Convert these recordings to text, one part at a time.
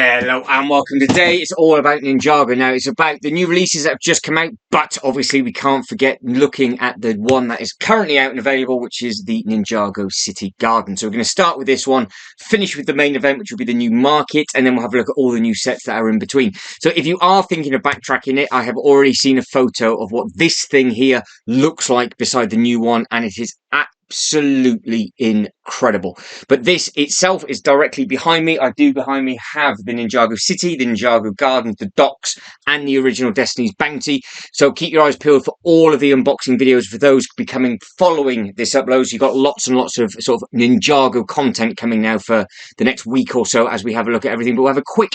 Hello and welcome. Today it's all about Ninjago. Now it's about the new releases that have just come out, but obviously we can't forget looking at the one that is currently out and available, which is the Ninjago City Garden. So we're going to start with this one, finish with the main event, which will be the new market, and then we'll have a look at all the new sets that are in between. So if you are thinking of backtracking it, I have already seen a photo of what this thing here looks like beside the new one, and it is absolutely incredible. But this itself is directly behind me. I do behind me have the Ninjago City, the Ninjago Gardens, the docks, and the original Destiny's Bounty. So keep your eyes peeled for all of the unboxing videos for those becoming following this upload. So you've got lots and lots of sort of Ninjago content coming now for the next week or so as we have a look at everything. But we'll have a quick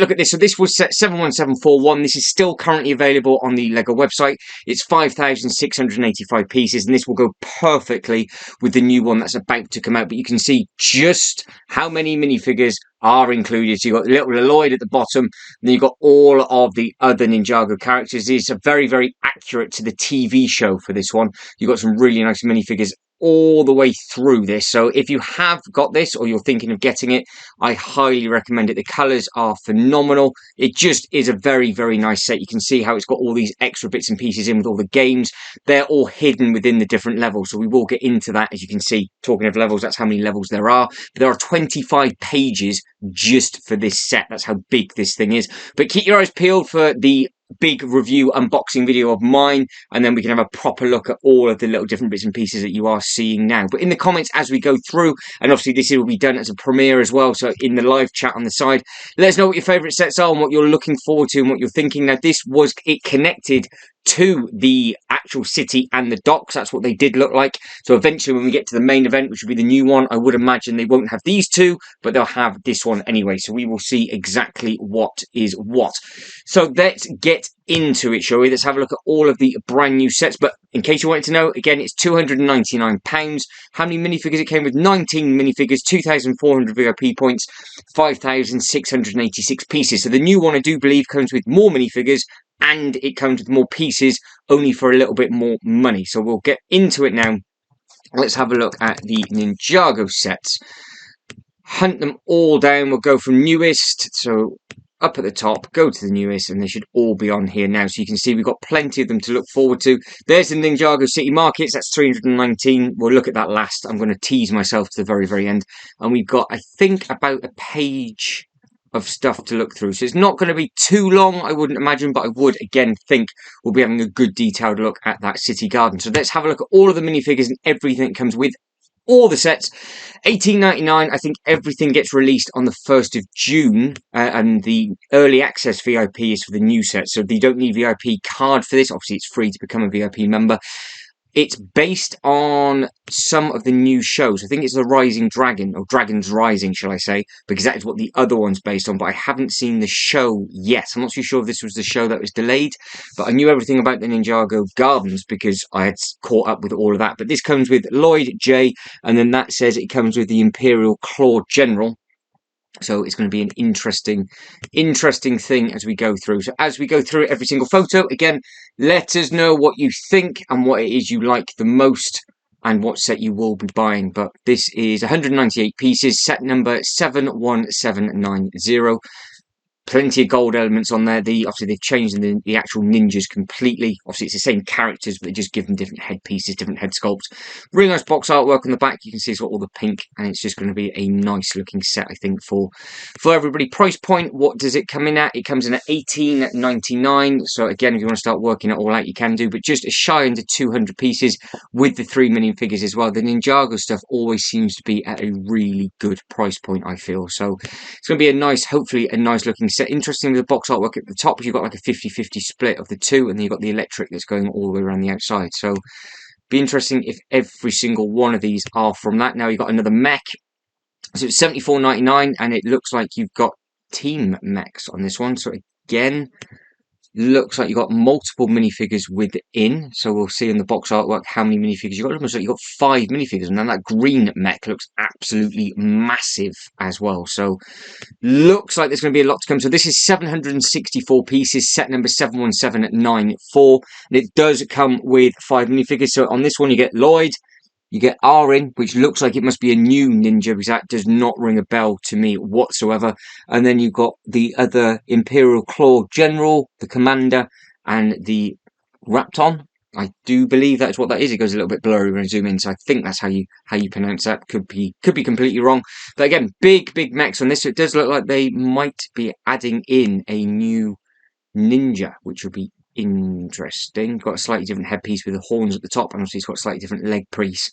look at this. So this was set 71741. This is still currently available on the Lego website. It's 5,685 pieces, and this will go perfectly with the new one that's about to come out. But you can see just how many minifigures are included. So you've got little Lloyd at the bottom, and then you've got all of the other Ninjago characters. These are very, very accurate to the TV show for this one. You've got some really nice minifigures all the way through this. So if you have got this or you're thinking of getting it, I highly recommend it. The colours are phenomenal. It just is a very, very nice set. You can see how it's got all these extra bits and pieces in with all the games. They're all hidden within the different levels. So we will get into that. As you can see, talking of levels, that's how many levels there are. But there are 25 pages just for this set. That's how big this thing is. But keep your eyes peeled for the big review unboxing video of mine, and then we can have a proper look at all of the little different bits and pieces that you are seeing now. But in the comments as we go through, and obviously this will be done as a premiere as well, so in the live chat on the side, let us know what your favourite sets are and what you're looking forward to and what you're thinking. Now this was it connected to the actual city and the docks. That's what they did look like. So eventually when we get to the main event, which will be the new one, I would imagine they won't have these two, but they'll have this one anyway. So we will see exactly what is what. So let's get into it, shall we? Let's have a look at all of the brand new sets. But in case you wanted to know, again, it's £299. How many minifigures it came with? 19 minifigures, 2,400 VIP points, 5,686 pieces. So the new one, I do believe, comes with more minifigures, and it comes with more pieces, only for a little bit more money. So we'll get into it now. Let's have a look at the Ninjago sets. Hunt them all down. We'll go from newest, so up at the top, go to the newest, and they should all be on here now. So you can see we've got plenty of them to look forward to. There's the Ninjago City Markets. That's 319. We'll look at that last. I'm going to tease myself to the very, very end. And we've got, I think, about a page of stuff to look through. So it's not going to be too long, I wouldn't imagine, but I would, again, think we'll be having a good detailed look at that city garden. So let's have a look at all of the minifigures and everything that comes with all the sets. $18.99. I think everything gets released on the 1st of June, and the early access VIP is for the new set. So you don't need VIP card for this. Obviously, it's free to become a VIP member. It's based on some of the new shows. I think it's The Rising Dragon, or Dragon's Rising, shall I say, because that is what the other one's based on, but I haven't seen the show yet. I'm not too sure if this was the show that was delayed, but I knew everything about the Ninjago Gardens because I had caught up with all of that. But this comes with Lloyd J, and then that says it comes with the Imperial Claw General. So it's going to be an interesting thing as we go through. So as we go through every single photo, again, let us know what you think and what it is you like the most and what set you will be buying. But this is 198 pieces, set number 71790. Plenty of gold elements on there. Obviously they've changed the actual ninjas completely. Obviously it's the same characters, but they just give them different head pieces, different head sculpts. Really nice box artwork on the back. You can see it's got all the pink, and it's just going to be a nice looking set, I think, for everybody. Price point, what does it come in at? It comes in at $18.99. So again, if you want to start working it all out, you can do, but just a shy under 200 pieces with the 3 minifigures as well. The Ninjago stuff always seems to be at a really good price point, I feel. So it's going to be a nice, hopefully a nice looking set. Interestingly, the box artwork at the top, you've got like a 50-50 split of the two, and then you've got the electric that's going all the way around the outside. So be interesting if every single one of these are from that. Now you've got another mech. So it's $74.99, and it looks like you've got team mechs on this one. So again, looks like you've got multiple minifigures within. So we'll see in the box artwork how many minifigures you've got. It looks like you've got 5 minifigures, and then that green mech looks absolutely massive as well. So looks like there's going to be a lot to come. So this is 764 pieces, set number 71794. And it does come with 5 minifigures. So on this one you get Lloyd, You get Arin, which looks like it must be a new ninja, because that does not ring a bell to me whatsoever. And then you've got the other Imperial Claw General, the Commander, and the Rapton. I do believe that's what that is. It goes a little bit blurry when I zoom in, so I think that's how you pronounce that. Could be completely wrong. But again, big mechs on this. So it does look like they might be adding in a new ninja, which would be interesting. Got a slightly different headpiece with the horns at the top, and obviously it's got a slightly different leg piece,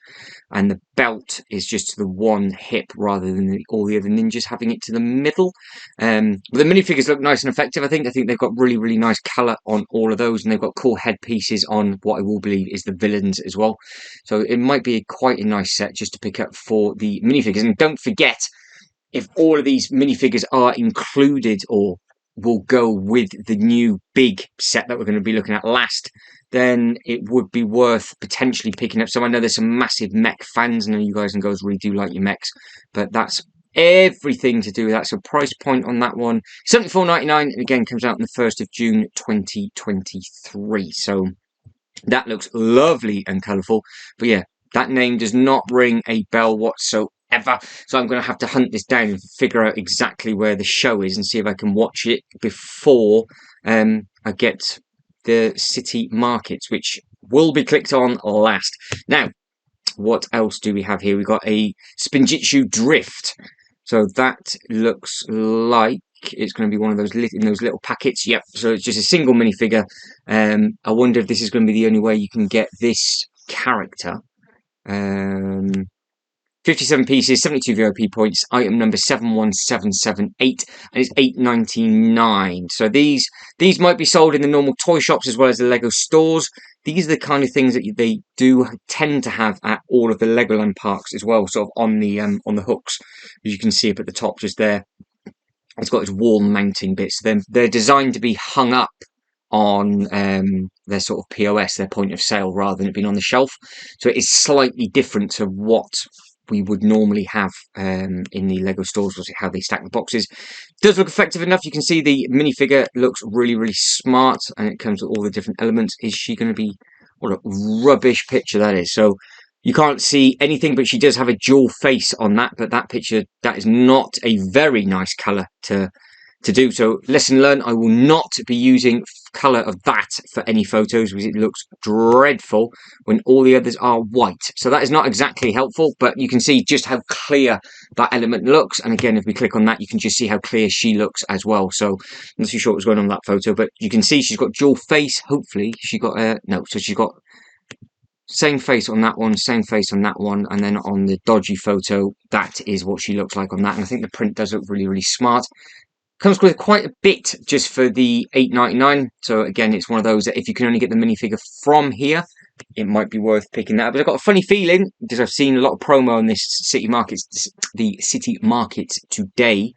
and the belt is just to the one hip rather than all the other ninjas having it to the middle. But the minifigures look nice and effective. I think they've got really nice colour on all of those, and they've got cool headpieces on what I will believe is the villains as well. So it might be quite a nice set just to pick up for the minifigures. And don't forget, if all of these minifigures are included or will go with the new big set that we're going to be looking at last, then it would be worth potentially picking up some. I know there's some massive mech fans, and you guys and girls really do like your mechs, but that's everything to do with that. So price point on that one, $74.99, and again comes out on the 1st of June 2023. So that looks lovely and colourful, but yeah, that name does not ring a bell whatsoever. So I'm going to have to hunt this down and figure out exactly where the show is and see if I can watch it before I get the city markets, which will be clicked on last. Now, what else do we have here? We've got a Spinjitzu Drift. So that looks like it's going to be one of those in those little packets. Yep. So it's just a single minifigure. I wonder if this is going to be the only way you can get this character. 57 pieces, 72 VIP points, item number 71778, and it's $8.99. So these might be sold in the normal toy shops as well as the Lego stores. These are the kind of things that they do tend to have at all of the Legoland parks as well, sort of on the hooks, as you can see up at the top just there. It's got its wall mounting bits. They're designed to be hung up on their sort of POS, their point of sale, rather than it being on the shelf. So it is slightly different to what we would normally have in the Lego stores, was how they stack the boxes. Does look effective enough. You can see the minifigure looks really smart, and it comes with all the different elements. Is she going to be... what a rubbish picture that is. So you can't see anything, but she does have a dual face on that. But that picture, that is not a very nice colour to do. So lesson learned, I will not be using colour of that for any photos, because it looks dreadful when all the others are white. So that is not exactly helpful, but you can see just how clear that element looks. And again, if we click on that, you can just see how clear she looks as well. So I'm not too sure what's going on with that photo, but you can see she's got dual face. Hopefully she got no, so she's got same face on that one, same face on that one, and then on the dodgy photo, that is what she looks like on that. And I think the print does look really smart. Comes with quite a bit just for the $8.99. So again, it's one of those that if you can only get the minifigure from here, it might be worth picking that up. But I've got a funny feeling, because I've seen a lot of promo on this city market today,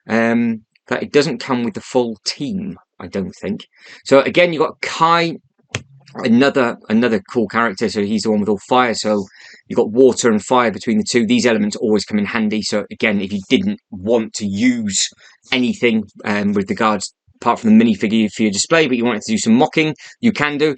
that it doesn't come with the full team, I don't think. So again, you've got Kai, another cool character. So he's the one with all fire. So you've got water and fire between the two. These elements always come in handy. So again, if you didn't want to use anything with regards, apart from the minifigure for your display, but you wanted to do some mocking, you can do.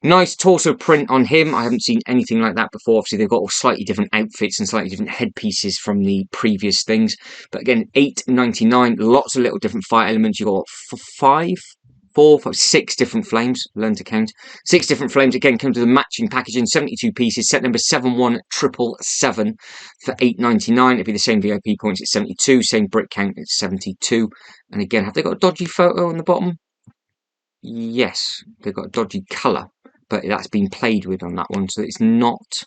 Nice torso print on him. I haven't seen anything like that before. Obviously, they've got all slightly different outfits and slightly different headpieces from the previous things. But again, $8.99. Lots of little different fire elements. You've got 6 different flames. Learn to count. 6 different flames. Again, comes with a matching packaging. 72 pieces. Set number 71777 for $8.99. It'd be the same VIP points at 72. Same brick count at 72. And again, have they got a dodgy photo on the bottom? Yes, they've got a dodgy colour, but that's been played with on that one, so it's not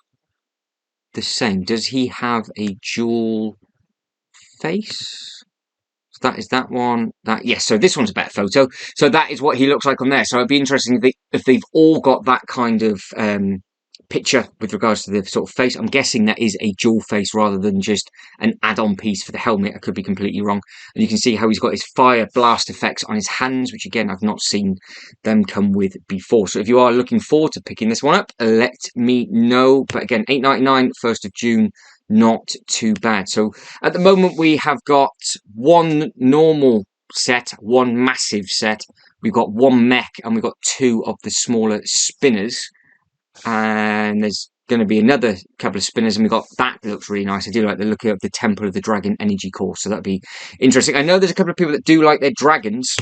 the same. Does he have a dual face? That is that one. That, yes, so this one's a better photo. So that is what he looks like on there. So it'd be interesting if they've all got that kind of picture with regards to the sort of face. I'm guessing that is a dual face rather than just an add-on piece for the helmet. I could be completely wrong. And you can see how he's got his fire blast effects on his hands, which again, I've not seen them come with before. So if you are looking forward to picking this one up, let me know. But again, $8.99, 1st of June. Not too bad. So at the moment we have got one normal set, one massive set. We've got one mech, and we've got 2 of the smaller spinners. And there's going to be another couple of spinners, and we've got that looks really nice. I do like the look of the Temple of the Dragon energy core, so that'd be interesting. I know there's a couple of people that do like their dragons,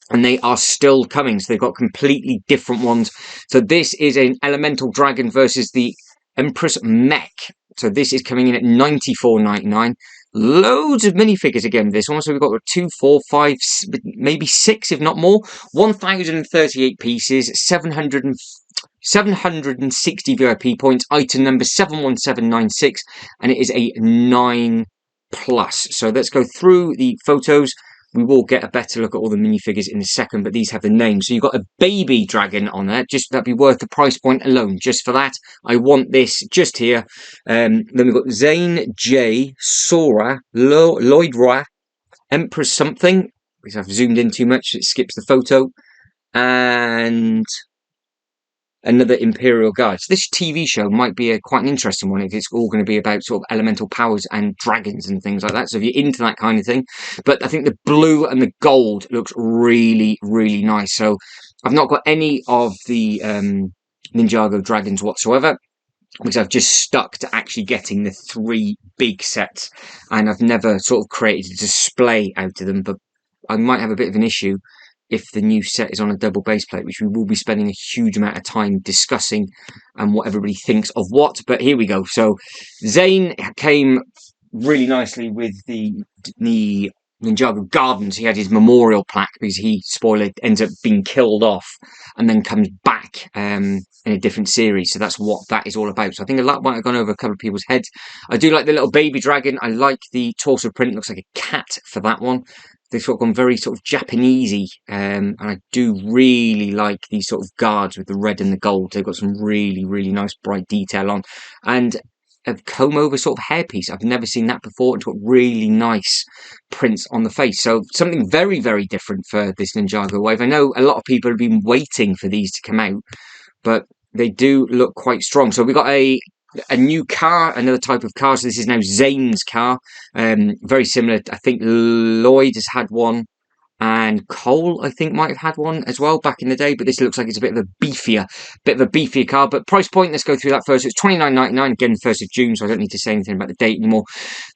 and they are still coming, so they've got completely different ones. So this is an elemental dragon versus the Empress Mech. So this is coming in at $94.99. Loads of minifigures again with this one. So we've got 2, 4, 5, maybe 6, if not more. 1,038 pieces, 760 VIP points. Item number 71796, and it is a 9+. So let's go through the photos. We will get a better look at all the minifigures in a second, but these have the names. So you've got a baby dragon on there. Just that'd be worth the price point alone. Just for that, I want this just here. Then we've got Zane J, Sora, Lloyd Ra, Emperor something, because I've zoomed in too much, it skips the photo, and another Imperial Guard. So this TV show might be quite an interesting one if it's all going to be about sort of elemental powers and dragons and things like that. So if you're into that kind of thing. But I think the blue and the gold looks really, really nice. So I've not got any of the Ninjago dragons whatsoever, because I've just stuck to actually getting the 3 big sets, and I've never sort of created a display out of them. But I might have a bit of an issue if the new set is on a double base plate, which we will be spending a huge amount of time discussing and what everybody thinks of what. But here we go. So Zane came really nicely with the Ninjago Gardens. He had his memorial plaque because he, spoiler, ends up being killed off and then comes back in a different series. So that's what that is all about. So I think a lot might have gone over a couple of people's heads. I do like the little baby dragon. I like the torso print. It looks like a cat for that one. They've sort of gone very sort of Japanesey, and I do really like these sort of guards with the red and the gold. They've got some really, really nice bright detail on, and a comb over sort of hairpiece. I've never seen that before. It's got really nice prints on the face. So something very, very different for this Ninjago wave. I know a lot of people have been waiting for these to come out, but they do look quite strong. So we've got a new car, another type of car. So this is now Zane's car. Very similar. I think Lloyd has had one, and Cole, I think, might have had one as well back in the day. But this looks like it's a bit of a beefier car. But price point, let's go through that first. It's $29.99 again, 1st of June. So I don't need to say anything about the date anymore.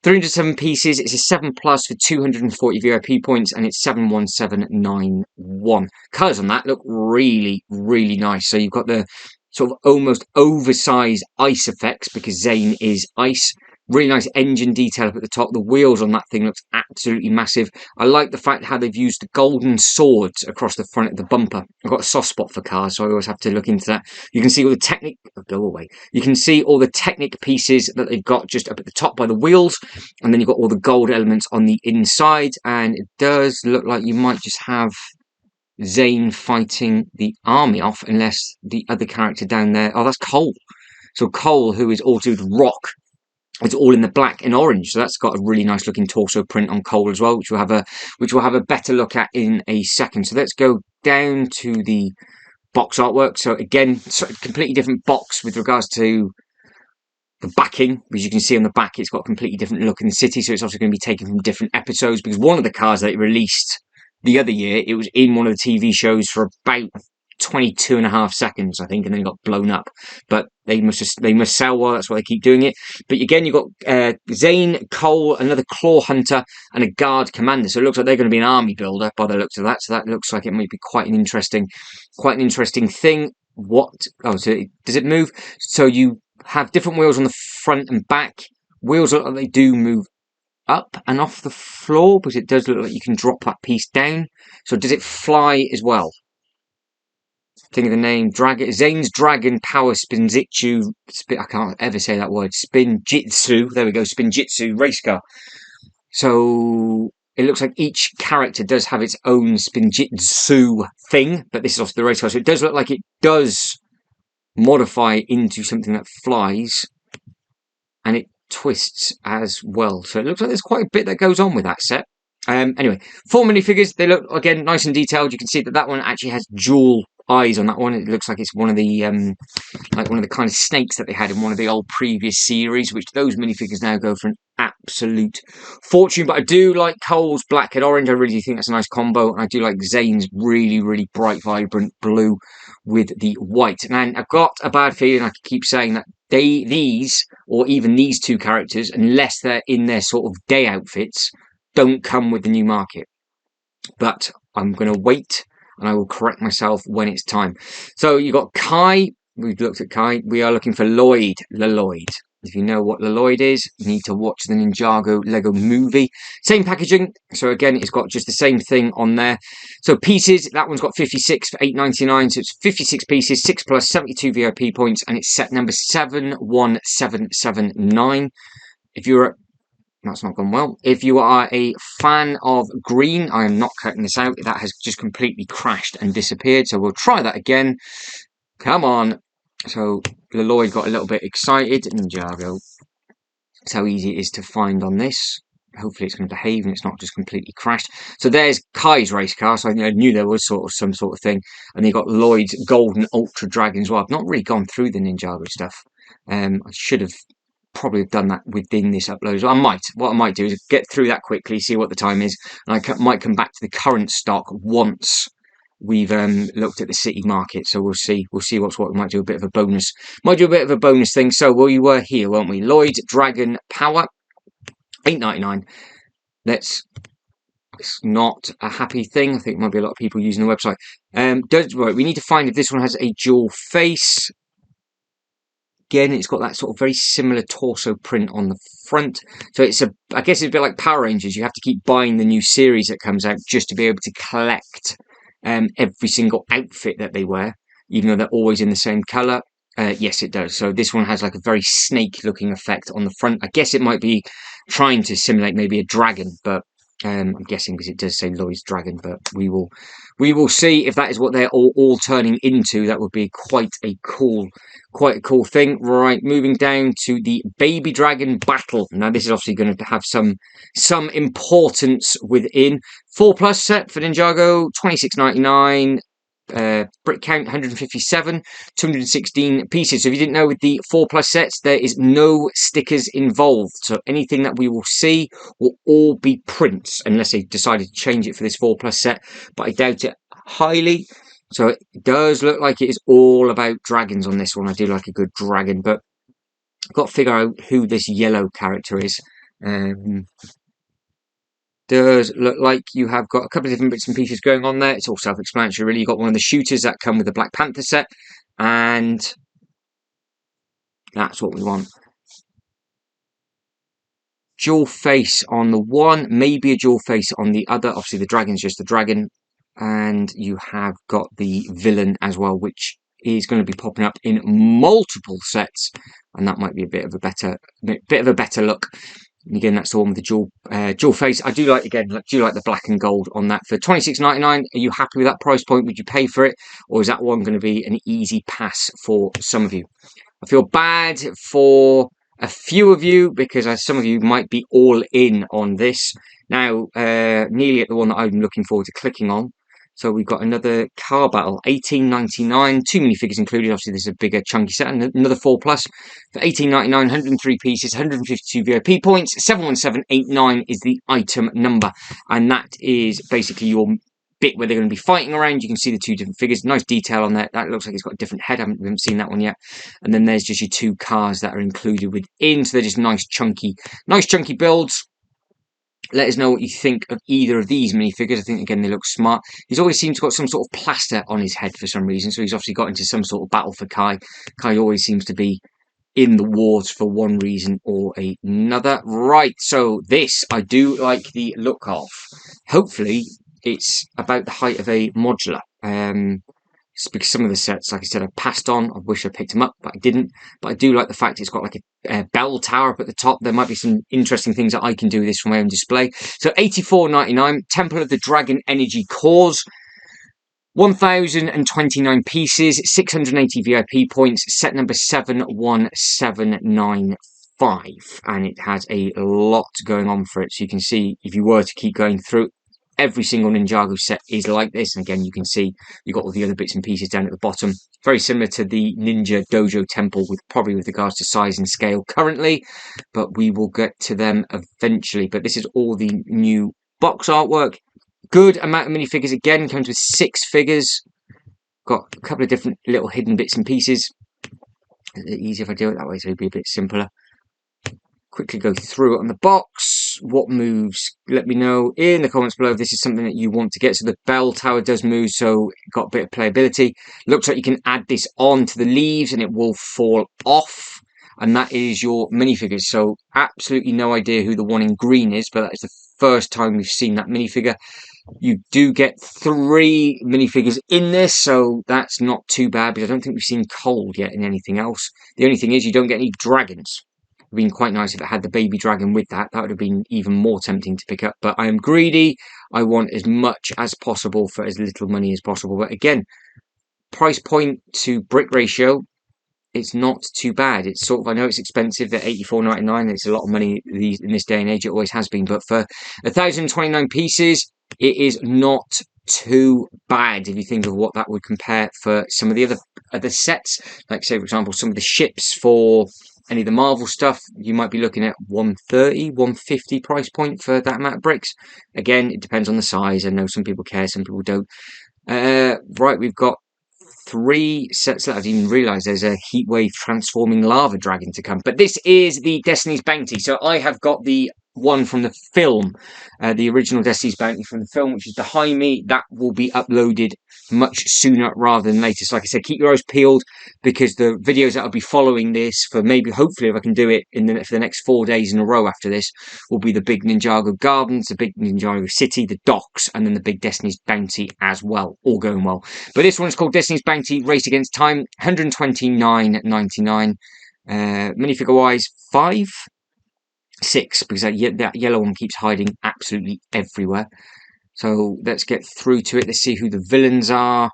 307 pieces. It's a 7+ for 240 VIP points, and it's 71791. Colours on that look really, really nice. So you've got the sort of almost oversized ice effects because Zane is ice. Really nice engine detail up at the top. The wheels on that thing looks absolutely massive. I like the fact how they've used the golden swords across the front of the bumper. I've got a soft spot for cars, so I always have to look into that. You can see all the technic... Oh, go away. You can see all the Technic pieces that they've got just up at the top by the wheels, and then you've got all the gold elements on the inside, and it does look like you might just have Zane fighting the army off, unless the other character down there... Oh, that's Cole. So Cole, who is also Rock, it's all in the black and orange, so that's got a really nice looking torso print on Cole as well, which we'll have a better look at in a second. So let's go down to the box artwork. So again, completely different box with regards to the backing, because you can see on the back it's got a completely different look in the city. So it's also going to be taken from different episodes, because one of the cars that it released the other year, it was in one of the TV shows for about 22.5 seconds, I think, and then it got blown up. But they must sell well. That's why they keep doing it. But again, you've got Zane, Cole, another Claw Hunter, and a Guard Commander. So it looks like they're going to be an army builder by the looks of that. So that looks like it might be quite an interesting thing. What? Oh, so does it move? So you have different wheels on the front and back. Wheels look like they do move up and off the floor, because it does look like you can drop that piece down. So does it fly as well? Think of the name, Zane's Dragon Power Spinjitzu. I can't ever say that word. Spinjitzu. There we go. Spinjitzu race car. So it looks like each character does have its own Spinjitzu thing, but this is also the race car. So it does look like it does modify into something that flies, and it twists as well. So it looks like there's quite a bit that goes on with that set. Anyway, 4 minifigures. They look, again, nice and detailed. You can see that one actually has dual eyes on that one. It looks like it's one of the kind of snakes that they had in one of the old previous series, which those minifigures now go for an absolute fortune. But I do like Cole's black and orange. I really do think that's a nice combo. And I do like Zane's really, really bright, vibrant blue with the white. And I've got a bad feeling, I keep saying that these or even these two characters, unless they're in their sort of day outfits, don't come with the new market. But I'm going to wait and I will correct myself when it's time. So you got Kai. We've looked at Kai. We are looking for Lloyd. Lloyd. If you know what Lloyd is, you need to watch the Ninjago Lego movie. Same packaging. So again, it's got just the same thing on there. So pieces, that one's got 56 for $8.99. So it's 56 pieces, 6 plus 72 VIP points, and it's set number 71779. If you're That's not gone well. If you are a fan of green, I am not cutting this out. That has just completely crashed and disappeared. So we'll try that again. Come on. So Lloyd got a little bit excited. Ninjago. That's how easy it is to find on this. Hopefully it's going to behave and it's not just completely crashed. So there's Kai's race car. So I knew there was some sort of thing. And then you got Lloyd's Golden Ultra Dragon as well. I've not really gone through the Ninjago stuff. I should have probably have done that within this upload. So what I might do is get through that quickly, see what the time is, and I might come back to the current stock once we've looked at the city market. So we'll see what's what. We might do a bit of a bonus. Thing. So we were here, weren't we? Lloyd Dragon Power, $8.99. It's not a happy thing. I think there might be a lot of people using the website. We need to find if this one has a dual face. Again, it's got that sort of very similar torso print on the front. So I guess it's a bit like Power Rangers. You have to keep buying the new series that comes out just to be able to collect every single outfit that they wear, even though they're always in the same colour. Yes, it does. So this one has like a very snake-looking effect on the front. I guess it might be trying to simulate maybe a dragon, but I'm guessing because it does say Lloyd's Dragon. But we will see if that is what they're all turning into. That would be quite a cool thing. Right, moving down to the Baby Dragon Battle. Now this is obviously going to have some importance within. 4+ set for Ninjago, $26.99. Brick count 157, 216 pieces. So if you didn't know, with the 4+ sets, there is no stickers involved. So anything that we will see will all be prints, unless they decided to change it for this 4+ set. But I doubt it highly. So it does look like it is all about dragons on this one. I do like a good dragon, but I've got to figure out who this yellow character is. Does look like you have got a couple of different bits and pieces going on there. It's all self-explanatory, really. You've got one of the shooters that come with the Black Panther set, and that's what we want. Dual face on the one, maybe a dual face on the other. Obviously, the dragon's just the dragon, and you have got the villain as well, which is going to be popping up in multiple sets, and that might be a bit of a better look. And again, that's the one with the dual face. I do like the black and gold on that for $26.99. Are you happy with that price point? Would you pay for it, or is that one going to be an easy pass for some of you? I feel bad for a few of you because some of you might be all in on this. Now, nearly at the one that I'm looking forward to clicking on. So we've got another car battle, $18.99, 2 minifigures included. Obviously, this is a bigger, chunky set, and another 4+ for $18.99, 103 pieces, 152 VIP points. 71789 is the item number, and that is basically your bit where they're going to be fighting around. You can see the 2 different figures. Nice detail on that. That looks like it's got a different head. We haven't seen that one yet. And then there's just your 2 cars that are included within. So they're just nice chunky builds. Let us know what you think of either of these minifigures. I think, again, they look smart. He's always seems to have got some sort of plaster on his head for some reason. So he's obviously got into some sort of battle for Kai. Kai always seems to be in the wars for one reason or another. Right, so this, I do like the look of. Hopefully, it's about the height of a modular. It's because some of the sets, like I said, I passed on. I wish I picked them up, but I didn't. But I do like the fact it's got like a bell tower up at the top. There might be some interesting things that I can do with this for my own display. So $84.99, Temple of the Dragon Energy Cores. 1,029 pieces, 680 VIP points, set number 71795. And it has a lot going on for it. So you can see, if you were to keep going through, every single Ninjago set is like this. And again, you can see you've got all the other bits and pieces down at the bottom. Very similar to the Ninja Dojo Temple, probably with regards to size and scale currently. But we will get to them eventually. But this is all the new box artwork. Good amount of minifigures. Again, comes with 6 figures. Got a couple of different little hidden bits and pieces. easy if I do it that way, so it'd be a bit simpler. Quickly go through it on the box. What moves? Let me know in the comments below if this is something that you want to get. So the bell tower does move, so got a bit of playability. Looks like you can add this on to the leaves and it will fall off. And that is your minifigures. So absolutely no idea who the one in green is, but that is the first time we've seen that minifigure. You do get 3 minifigures in this, so that's not too bad, because I don't think we've seen Cold yet in anything else. The only thing is you don't get any dragons. It would have been quite nice if it had the baby dragon with that. That would have been even more tempting to pick up. But I am greedy. I want as much as possible for as little money as possible. But again, price point to brick ratio, it's not too bad. It's sort of, I know it's expensive at $84.99. It's a lot of money in this day and age. It always has been. But for 1,029 pieces, it is not too bad if you think of what that would compare for some of the other sets. Like, say, for example, some of the ships for any of the Marvel stuff, you might be looking at 130, 150 price point for that amount of bricks. Again, it depends on the size. I know some people care, some people don't. Right, we've got 3 sets that I didn't even realise there's a heatwave transforming lava dragon to come. But this is the Destiny's Bounty. So I have got the one from the film, the original Destiny's Bounty from the film, which is behind me. That will be uploaded much sooner rather than later. So like I said, keep your eyes peeled, because the videos that will be following this, for maybe, hopefully, if I can do it for the next 4 days in a row after this, will be the big Ninjago Gardens, the big Ninjago City, the docks, and then the big Destiny's Bounty as well, all going well. But this one's called Destiny's Bounty Race Against Time, $129.99. Minifigure wise, 5, 6, because that yellow one keeps hiding absolutely everywhere. So let's get through to it. Let's see who the villains are.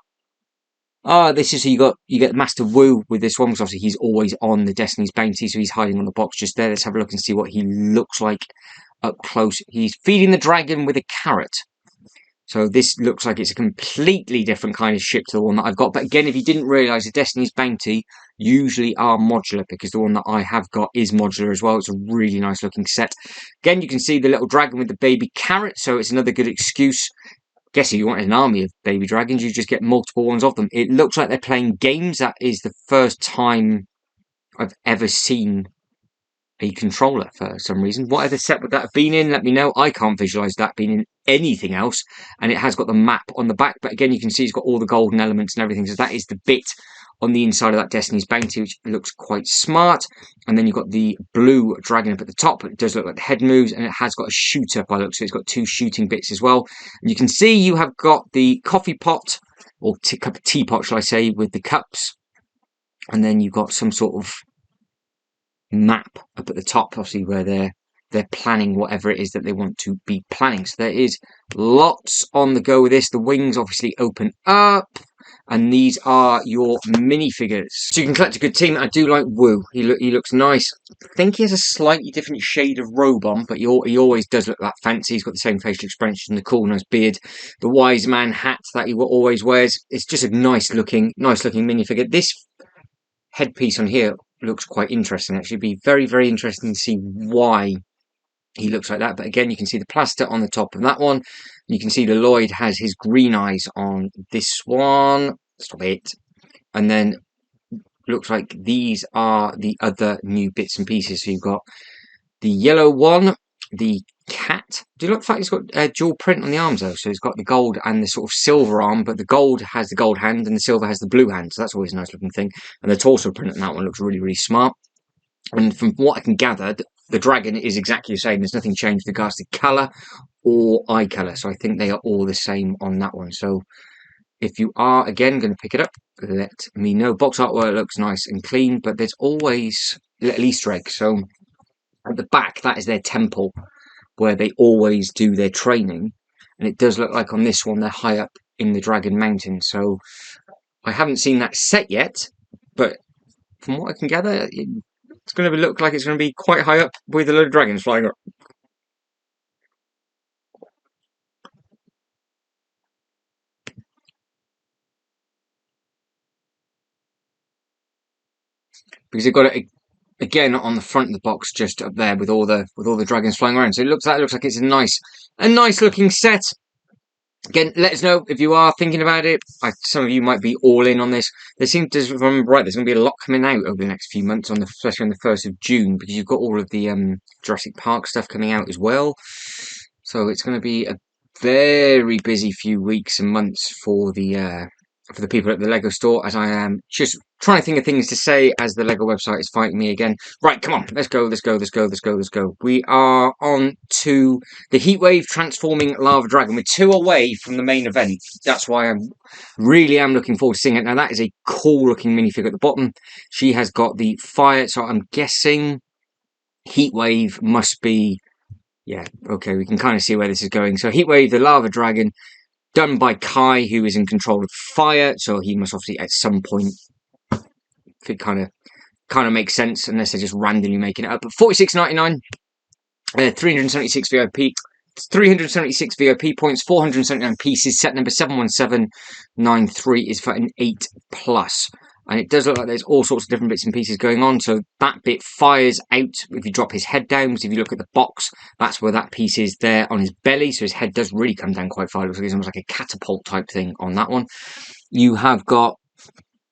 This is who you get Master Wu with this one, because obviously he's always on the Destiny's Bounty, so he's hiding on the box just there. Let's have a look and see what he looks like up close. He's feeding the dragon with a carrot. So this looks like it's a completely different kind of ship to the one that I've got. But again, if you didn't realise, the Destiny's Bounty usually are modular, because the one that I have got is modular as well. It's a really nice looking set. Again, you can see the little dragon with the baby carrot, so it's another good excuse. Guess if you wanted an army of baby dragons, you just get multiple ones of them. It looks like they're playing games. That is the first time I've ever seen a controller for some reason. What other set would that have been in? Let me know. I can't visualize that being in anything else. And it has got the map on the back, but again, you can see it's got all the golden elements and everything. So that is the bit on the inside of that Destiny's Bounty, which looks quite smart. And then you've got the blue dragon up at the top. It does look like the head moves, and it has got a shooter by looks. So it's got 2 shooting bits as well. And you can see you have got the coffee pot, or cup of teapot, shall I say, with the cups. And then you've got some sort of map up at the top, obviously, where they're planning whatever it is that they want to be planning. So there is lots on the go with this. The wings obviously open up, and these are your minifigures. So you can collect a good team. I do like Wu. He looks nice. I think he has a slightly different shade of robe on, but he always does look that fancy. He's got the same facial expression, the cool, nice beard, the wise man hat that he always wears. It's just a nice looking minifigure. This headpiece on here looks quite interesting, actually. Be very, very interesting to see why he looks like that. But again, you can see the plaster on the top of that one. You can see the Lloyd has his green eyes on this one. Stop it. And then looks like these are the other new bits and pieces. So you've got the yellow one, the cat. Do you look like it's got a dual print on the arms though? So it's got the gold and the sort of silver arm, but the gold has the gold hand and the silver has the blue hand. So that's always a nice looking thing. And the torso print on that one looks really, really smart. And from what I can gather, the dragon is exactly the same. There's nothing changed with regards to colour or eye colour. So I think they are all the same on that one. So if you are, again, going to pick it up, let me know. Box artwork looks nice and clean, but there's always little Easter eggs. So at the back, that is their temple, where they always do their training. And it does look like on this one, they're high up in the Dragon Mountain. So I haven't seen that set yet, but from what I can gather, it's going to look like it's going to be quite high up with a load of dragons flying up. Because they've got it again on the front of the box, just up there with all the dragons flying around. So it looks like it's a nice looking set. Again, let us know if you are thinking about it. Some of you might be all in on this. There seems to, if I remember right, there's going to be a lot coming out over the next few months, especially on the 1st of June, because you've got all of the Jurassic Park stuff coming out as well. So it's going to be a very busy few weeks and months for the people at the Lego store, as I am just trying to think of things to say as the Lego website is fighting me again. Right, come on, let's go. We are on to the Heatwave Transforming Lava Dragon. We're 2 away from the main event. That's why I really am looking forward to seeing it. Now, that is a cool looking minifigure at the bottom. She has got the fire, so I'm guessing Heatwave must be... Yeah, okay, we can kind of see where this is going. So Heatwave, the Lava Dragon, done by Kai, who is in control of fire, so he must obviously at some point, if it kind of makes sense, unless they're just randomly making it up. But $46.99, 376 VIP, 376 VIP points, 479 pieces. Set number 71793 is for an 8+. And it does look like there's all sorts of different bits and pieces going on. So that bit fires out if you drop his head down. So if you look at the box, that's where that piece is there on his belly. So his head does really come down quite far. It looks like it's almost like a catapult type thing on that one. You have got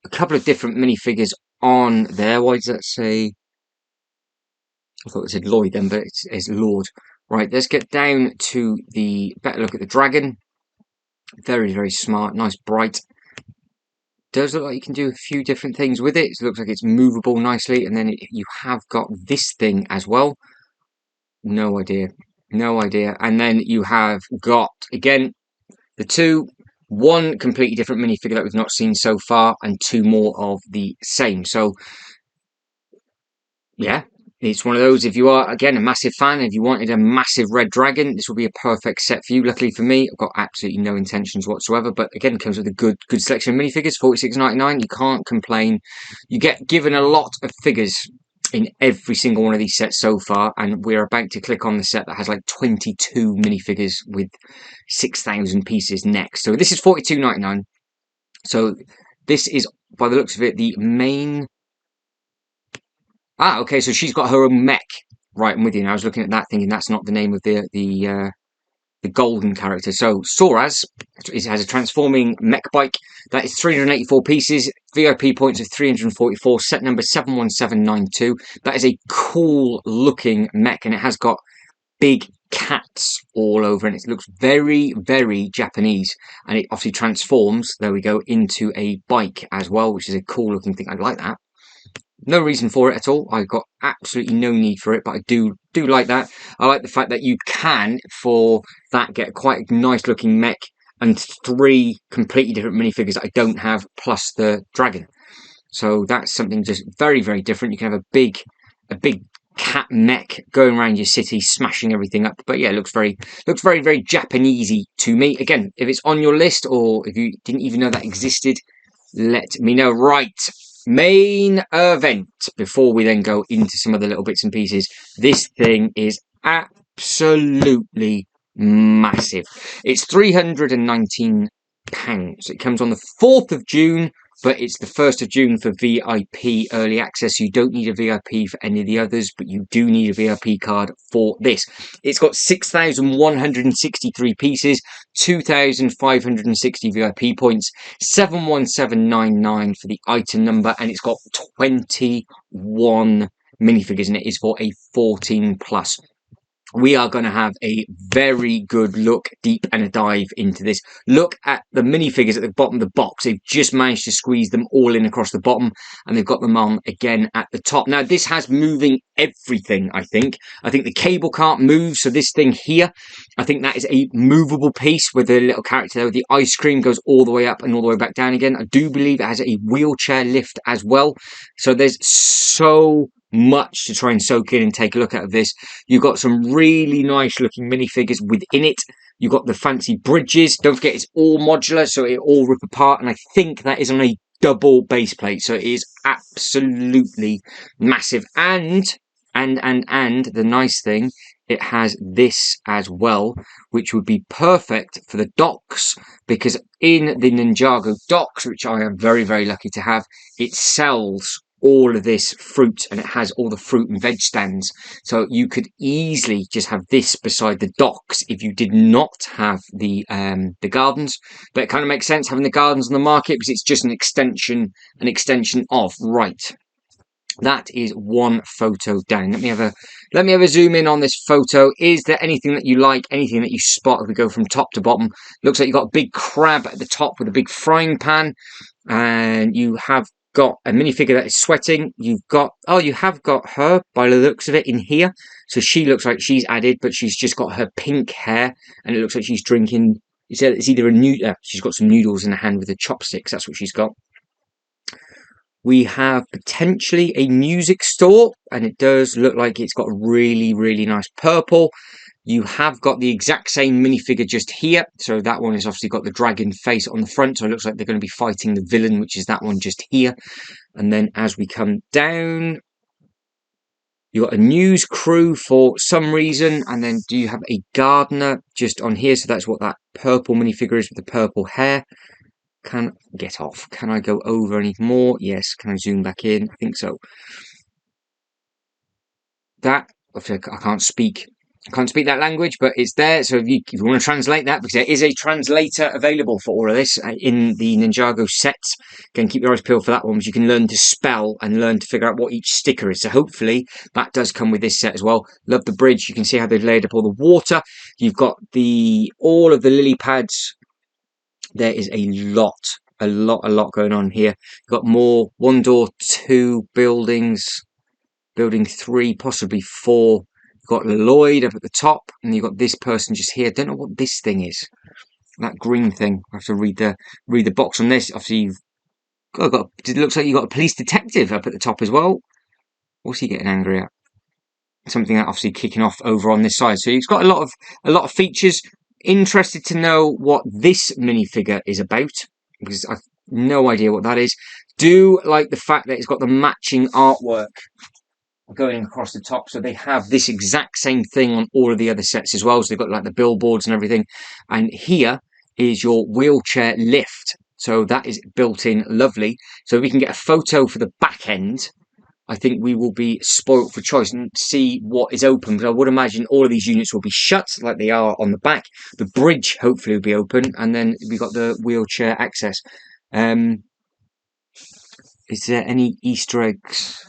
a couple of different minifigures on there. Why does that say... I thought it said Lloyd then, but it's Lord. Right, let's get down to the better look at the dragon. Very, very smart, nice, bright. Does look like you can do a few different things with it. It looks like it's movable nicely, and then you have got this thing as well. No idea. And then you have got, again, the two, one completely different minifigure that we've not seen so far, and 2 more of the same. So, yeah, it's one of those, if you are, again, a massive fan, if you wanted a massive red dragon, this will be a perfect set for you. Luckily for me, I've got absolutely no intentions whatsoever, but again, it comes with a good selection of minifigures, $46.99, you can't complain. You get given a lot of figures in every single one of these sets so far, and we're about to click on the set that has like 22 minifigures with 6,000 pieces next. So this is $42.99. So this is, by the looks of it, the main... Ah, okay, so she's got her own mech. Right, I'm with you now. I was looking at that thinking that's not the name of the golden character. So Soraz has a transforming mech bike. That is 384 pieces. VIP points of 344. Set number 71792. That is a cool looking mech, and it has got big cats all over, and it looks very, very Japanese. And it obviously transforms, there we go, into a bike as well, which is a cool looking thing. I like that. No reason for it at all. I've got absolutely no need for it, but I do like that. I like the fact that you can, for that, get quite a nice looking mech and 3 completely different minifigures that I don't have, plus the dragon. So that's something just very, very different. You can have a big cat mech going around your city, smashing everything up. But yeah, it looks very, very Japanesey to me. Again, if it's on your list, or if you didn't even know that existed, let me know. Right. Main event, before we then go into some of the little bits and pieces. This thing is absolutely massive. It's £319. It comes on the 4th of June, but it's the 1st of June for VIP early access. You don't need a VIP for any of the others, but you do need a VIP card for this. It's got 6,163 pieces, 2,560 VIP points, 71799 for the item number, and it's got 21 minifigures, and it is for a 14+. We are going to have a very good look, deep and a dive into this. Look at the minifigures at the bottom of the box. They've just managed to squeeze them all in across the bottom, and they've got them on again at the top. Now, this has moving everything, I think. I think the cable can't move, so this thing here, I think that is a movable piece with a little character there. The ice cream goes all the way up and all the way back down again. I do believe it has a wheelchair lift as well. So there's so much to try and soak in and take a look at of this. You've got some really nice looking minifigures within it. You've got the fancy bridges. Don't forget, it's all modular, so it all rip apart, and I think that is on a double base plate, so it is absolutely massive. And the nice thing, it has this as well, which would be perfect for the docks, because in the Ninjago docks, which I am very, very lucky to have, it sells all of this fruit, and it has all the fruit and veg stands. So you could easily just have this beside the docks if you did not have the gardens. But it kind of makes sense having the gardens on the market because it's just an extension of. Right. That is one photo down. Let me have a zoom in on this photo. Is there anything that you like? Anything that you spot? If we go from top to bottom, looks like you've got a big crab at the top with a big frying pan, and you have got a minifigure that is sweating. You have got her by the looks of it in here. So she looks like she's added, but she's just got her pink hair, and it looks like she's drinking. It's either she's got some noodles in her hand with the chopsticks. That's what she's got. We have potentially a music store, and it does look like it's got a really, really nice purple. You have got the exact same minifigure just here. So that one has obviously got the dragon face on the front. So it looks like they're going to be fighting the villain, which is that one just here. And then as we come down, you got a news crew for some reason. And then do you have a gardener just on here? So that's what that purple minifigure is with the purple hair. Can I go over any more? Yes. Can I zoom back in? I think so. That, I can't speak that language, but it's there. So if you want to translate that, because there is a translator available for all of this in the Ninjago sets. Again, keep your eyes peeled for that one, because you can learn to spell and learn to figure out what each sticker is. So hopefully that does come with this set as well. Love the bridge. You can see how they've laid up all the water. You've got all of the lily pads. There is a lot going on here. You've got more 1 door, 2 buildings, building 3, possibly 4. You've got Lloyd up at the top, and you've got this person just here. I don't know what this thing is. That green thing. I have to read the box on this. Obviously, it looks like you've got a police detective up at the top as well. What's he getting angry at? Something that obviously kicking off over on this side. So you've got a lot of features. Interested to know what this minifigure is about, because I've no idea what that is. Do like the fact that it's got the matching artwork going across the top, so they have this exact same thing on all of the other sets as well. So they've got like the billboards and everything, and here is your wheelchair lift, so that is built in lovely. So we can get a photo for the back end. I think we will be spoilt for choice and see what is open, because I would imagine all of these units will be shut like they are on the back. The bridge hopefully will be open, and then we got the wheelchair access. Is there any Easter eggs?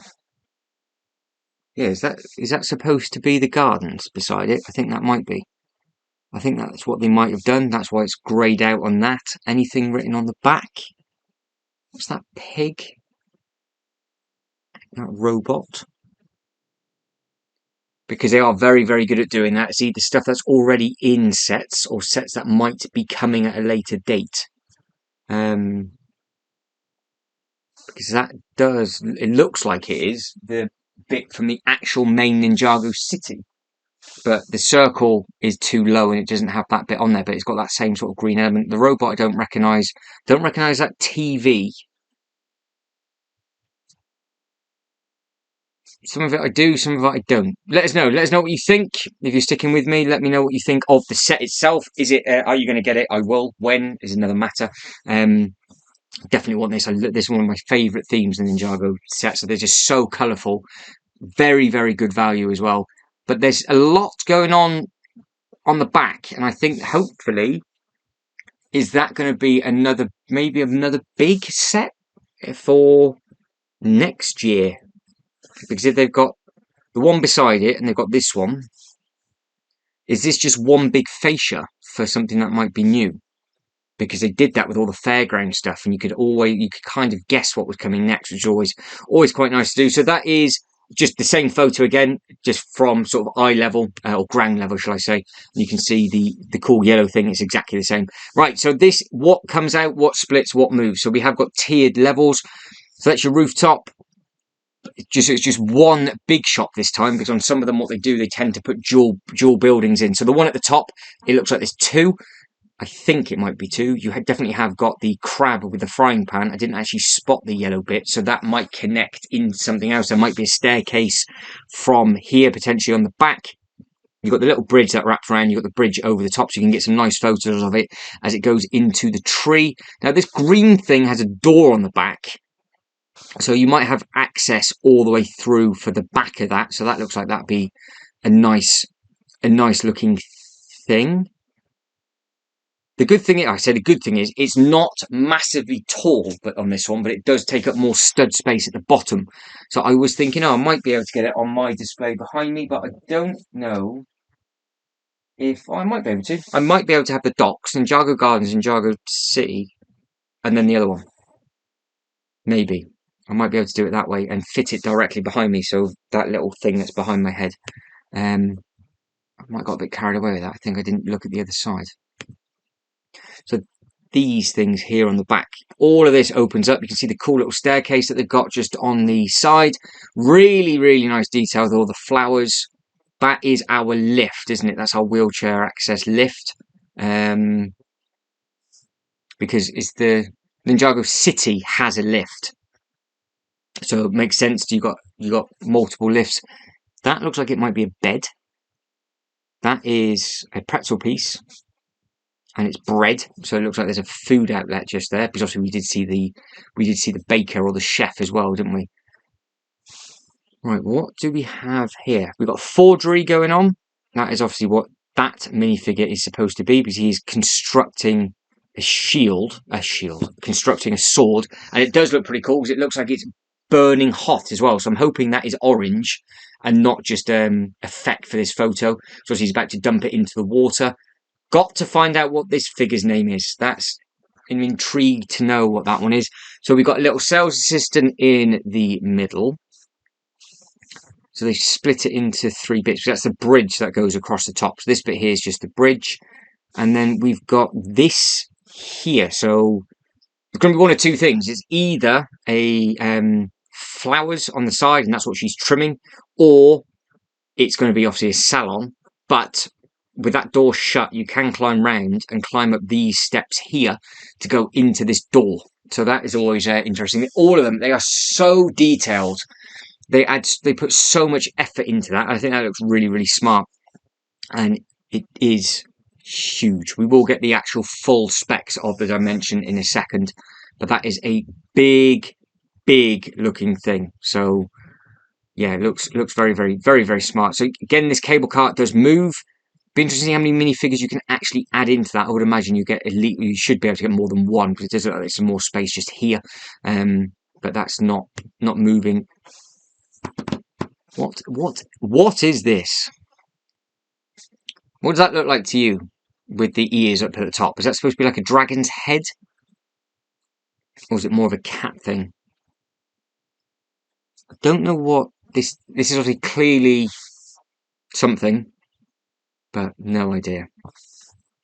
Yeah, is that supposed to be the gardens beside it? I think that might be. I think that's what they might have done. That's why it's greyed out on that. Anything written on the back? What's that pig? That robot? Because they are very, very good at doing that. It's either stuff that's already in sets or sets that might be coming at a later date. Because it looks like it is the bit from the actual main Ninjago city. But the circle is too low and it doesn't have that bit on there, but it's got that same sort of green element. The robot I don't recognise. Don't recognise that TV. Some of it I do, some of it I don't. Let us know what you think. If you're sticking with me, let me know what you think of the set itself. Is it? Are you going to get it? I will. When is another matter. Definitely want this. This is one of my favourite themes in the Ninjago set. So they're just so colourful. Very, very good value as well. But there's a lot going on the back, and I think hopefully is that going to be maybe another big set for next year. Because if they've got the one beside it and they've got this one, is this just one big fascia for something that might be new? Because they did that with all the fairground stuff, and you could kind of guess what was coming next, which is always quite nice to do. So that is just the same photo again, just from sort of eye level, or ground level, shall I say. You can see the cool yellow thing. It's exactly the same. Right, so this, what comes out, what splits, what moves. So we have got tiered levels. So that's your rooftop. It's just one big shop this time, because on some of them what they do, they tend to put dual buildings in. So the one at the top, it looks like there's 2. I think it might be 2. You definitely have got the crab with the frying pan. I didn't actually spot the yellow bit, so that might connect in something else. There might be a staircase from here potentially on the back. You've got the little bridge that wraps around. You've got the bridge over the top, so you can get some nice photos of it as it goes into the tree. Now this green thing has a door on the back. So you might have access all the way through for the back of that. So that looks like that'd be a nice looking thing. The good thing, the good thing is it's not massively tall, but on this one, but it does take up more stud space at the bottom. So I was thinking, I might be able to get it on my display behind me, but I don't know if I might be able to. I might be able to have the docks, Ninjago Gardens, Ninjago City, and then the other one. Maybe. I might be able to do it that way and fit it directly behind me, so that little thing that's behind my head. I might have got a bit carried away with that. I think I didn't look at the other side. So these things here on the back, all of this opens up. You can see the cool little staircase that they've got just on the side. Really, really nice detail with all the flowers. That is our lift, isn't it? That's our wheelchair access lift. Because it's the Ninjago City has a lift. So it makes sense. You got multiple lifts. That looks like it might be a bed. That is a pretzel piece. And it's bread, so it looks like there's a food outlet just there. Because obviously we did see the baker or the chef as well, didn't we? Right, what do we have here? We've got forgery going on. That is obviously what that minifigure is supposed to be, because he's constructing a shield, constructing a sword, and it does look pretty cool because it looks like it's burning hot as well. So I'm hoping that is orange and not just effect for this photo. So he's about to dump it into the water. Got to find out what this figure's name is. I'm intrigued to know what that one is. So we've got a little sales assistant in the middle. So they split it into 3 bits. That's the bridge that goes across the top. So this bit here is just the bridge. And then we've got this here. So it's going to be one of 2 things. It's either a flowers on the side, and that's what she's trimming, or it's going to be obviously a salon. But with that door shut, you can climb round and climb up these steps here to go into this door. So that is always interesting. All of them, they are so detailed. They put so much effort into that. I think that looks really, really smart. And it is huge. We will get the actual full specs of the dimension in a second. But that is a big, big looking thing. So yeah, it looks very, very, very, very smart. So again, this cable cart does move. Be interesting to see how many minifigures you can actually add into that. I would imagine you should be able to get more than one, because it does look like there's some more space just here. But that's not moving. What is this? What does that look like to you with the ears up at the top? Is that supposed to be like a dragon's head? Or is it more of a cat thing? I don't know what this is. Obviously clearly something, but no idea.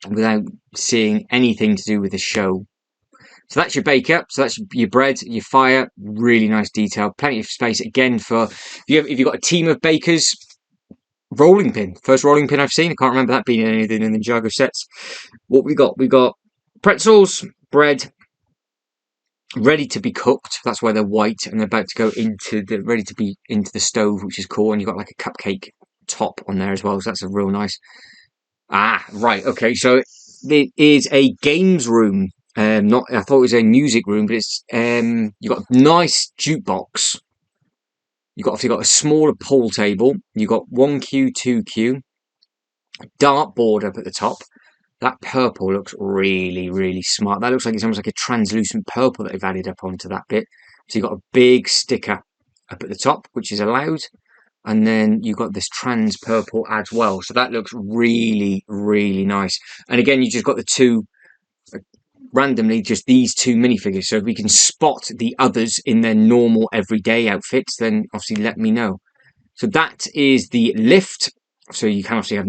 Without seeing anything to do with the show. So that's your baker. So that's your bread, your fire. Really nice detail. Plenty of space again for if you've got a team of bakers. Rolling pin. First rolling pin I've seen. I can't remember that being anything in the Ninjago sets. What we got? We got pretzels, bread, ready to be cooked. That's why they're white, and they're about to go into the stove, which is cool. And you've got like a cupcake top on there as well. So that's a real nice. Right. Okay. So it is a games room. I thought it was a music room, but it's you've got a nice jukebox. You've obviously got a smaller pool table. You've got 1Q, 2Q, dartboard up at the top. That purple looks really, really smart. That looks like it's almost like a translucent purple that they've added up onto that bit. So you've got a big sticker up at the top, which is allowed. And then you've got this trans purple as well. So that looks really, really nice. And again, you just got the 2, randomly, just these 2 minifigures. So if we can spot the others in their normal everyday outfits, then obviously let me know. So that is the lift. So you can obviously have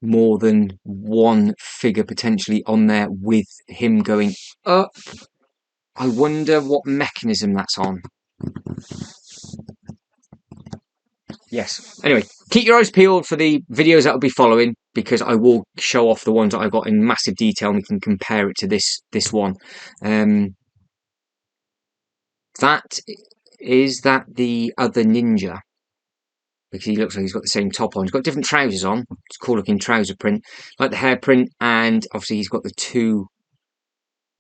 more than one figure potentially on there with him going up. I wonder what mechanism that's on. Yes. Anyway, keep your eyes peeled for the videos that will be following, because I will show off the ones that I've got in massive detail, and we can compare it to this one. That the other ninja, because he looks like he's got the same top on. He's got different trousers on. It's a cool looking trouser print, like the hair print, and obviously he's got the 2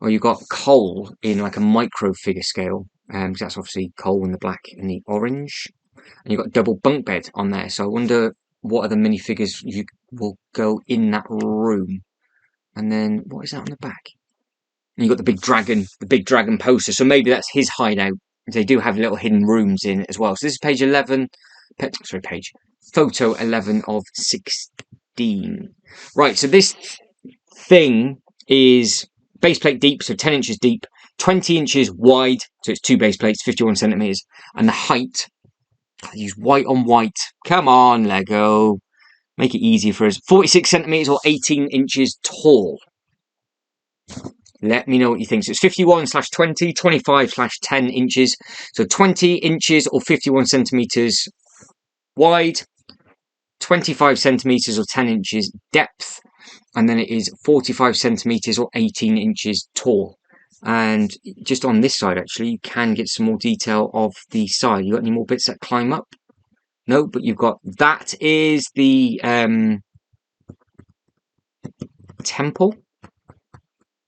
or you've got coal in like a micro figure scale, because that's obviously coal in the black and the orange. And you've got double bunk bed on there. So I wonder what other minifigures you will go in that room. And then what is that on the back? And you've got the big dragon poster. So maybe that's his hideout. They do have little hidden rooms in it as well. So this is page 11. Photo 11 of 16. Right, so this thing is base plate deep, so 10 inches deep, 20 inches wide, so it's 2 base plates, 51 centimeters, and the height, I use white on white. Come on, Lego. Make it easy for us. 46 centimeters or 18 inches tall. Let me know what you think. So it's 51/20, 25/10 inches. So 20 inches or 51 centimeters wide, 25 centimeters or 10 inches depth, and then it is 45 centimeters or 18 inches tall. And just on this side, actually, you can get some more detail of the side. You got any more bits that climb up? No, but you've got, that is the temple.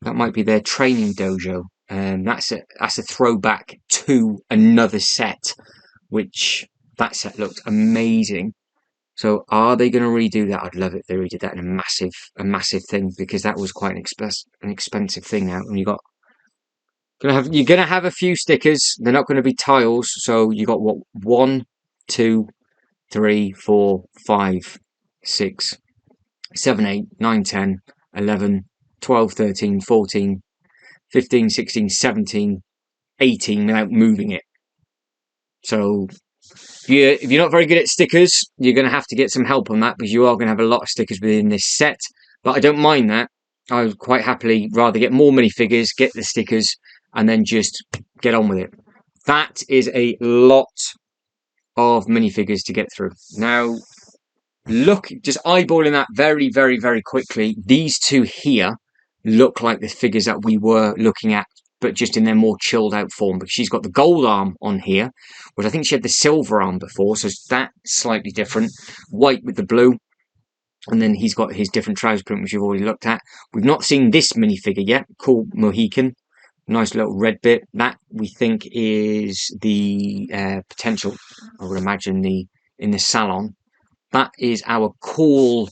That might be their training dojo. That's a throwback to another set, which that set looked amazing. So are they going to redo that? I'd love it if they redid that in a massive thing, because that was quite an expensive thing now. And you're gonna have a few stickers. They're not going to be tiles. So you got what, 1, 2, 3, 4, 5, 6, 7, 8, 9, 10, 11, 12, 13, 14, 15, 16, 17, 18 without moving it. So if you're not very good at stickers, you're going to have to get some help on that, because you are going to have a lot of stickers within this set. But I don't mind that. I would quite happily rather get more minifigures, get the stickers, and then just get on with it. That is a lot of minifigures to get through. Now, look, just eyeballing that very, very, very quickly, these two here look like the figures that we were looking at, but just in their more chilled out form, because she's got the gold arm on here, whereas I think she had the silver arm before, so that's slightly different. White with the blue, and then he's got his different trouser print, which you've already looked at. We've not seen this minifigure yet. Cool Mohican. Nice little red bit. That, we think, is the potential, I would imagine, in the salon. That is our cool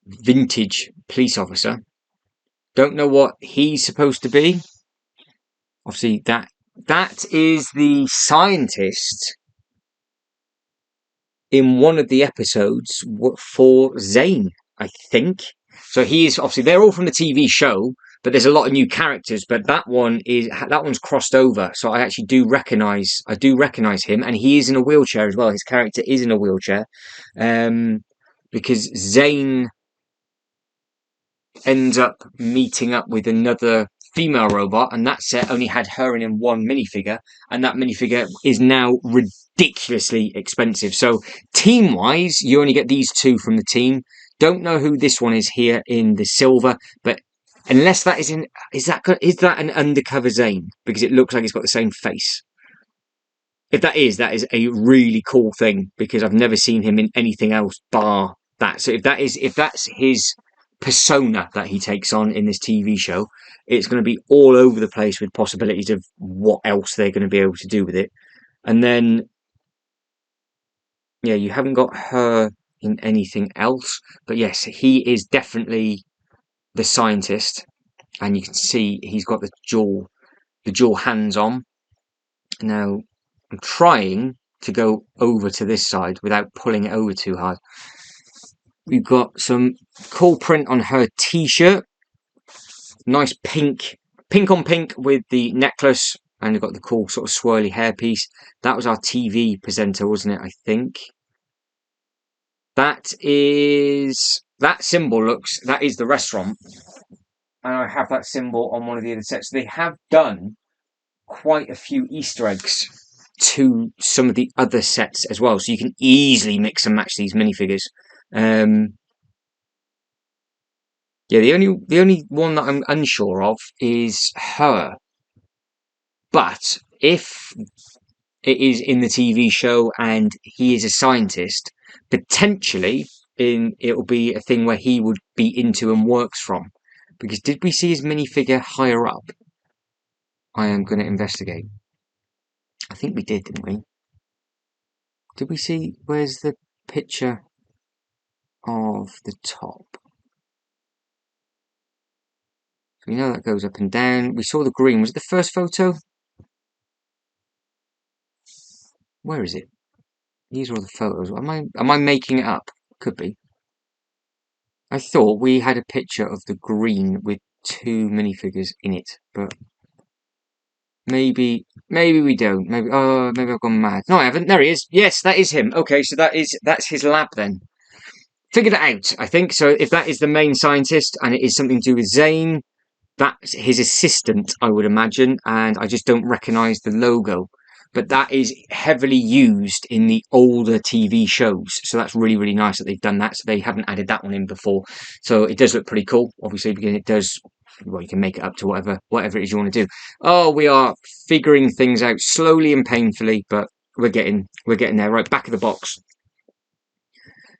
vintage police officer. Don't know what he's supposed to be. Obviously, that is the scientist in one of the episodes for Zane, I think. So he is, obviously, they're all from the TV show, but there's a lot of new characters. But that one's crossed over. So I actually do recognise him, and he is in a wheelchair as well. His character is in a wheelchair, because Zane ends up meeting up with another female robot, and that set only had her in one minifigure, and that minifigure is now ridiculously expensive. So team-wise, you only get these two from the team. Don't know who this one is here in the silver, but unless that is that an undercover Zane? Because it looks like it's got the same face. If that is a really cool thing, because I've never seen him in anything else bar that. So if that's his persona that he takes on in this TV show, it's going to be all over the place with possibilities of what else they're going to be able to do with it. And then, yeah, you haven't got her in anything else, but yes, he is definitely the scientist, and you can see he's got the dual hands on. Now, I'm trying to go over to this side without pulling it over too hard. We've got some cool print on her t-shirt. Nice pink on pink with the necklace, and we've got the cool sort of swirly hairpiece. That was our TV presenter, wasn't it? I think. That symbol that is the restaurant. And I have that symbol on one of the other sets. They have done quite a few Easter eggs to some of the other sets as well, so you can easily mix and match these minifigures. Yeah, the only one that I'm unsure of is her. But if it is in the TV show and he is a scientist, potentially it'll be a thing where he would be into and works from. Because did we see his minifigure higher up? I am going to investigate. I think we did, didn't we? Did we see, where's the picture of the top? So we know that goes up and down. We saw the green. Was it the first photo? Where is it? These are all the photos. Am I making it up? Could be. I thought we had a picture of the green with 2 minifigures in it, but maybe we don't. Maybe I've gone mad. No, I haven't. There he is. Yes, that is him. Okay, so that's his lab then. Figured it out, I think. So if that is the main scientist and it is something to do with Zane, that's his assistant, I would imagine, and I just don't recognise the logo. But that is heavily used in the older TV shows, so that's really, really nice that they've done that. So they haven't added that one in before. So it does look pretty cool, obviously, because it does. Well, you can make it up to whatever it is you want to do. Oh, we are figuring things out slowly and painfully, but we're getting there. Right, back of the box.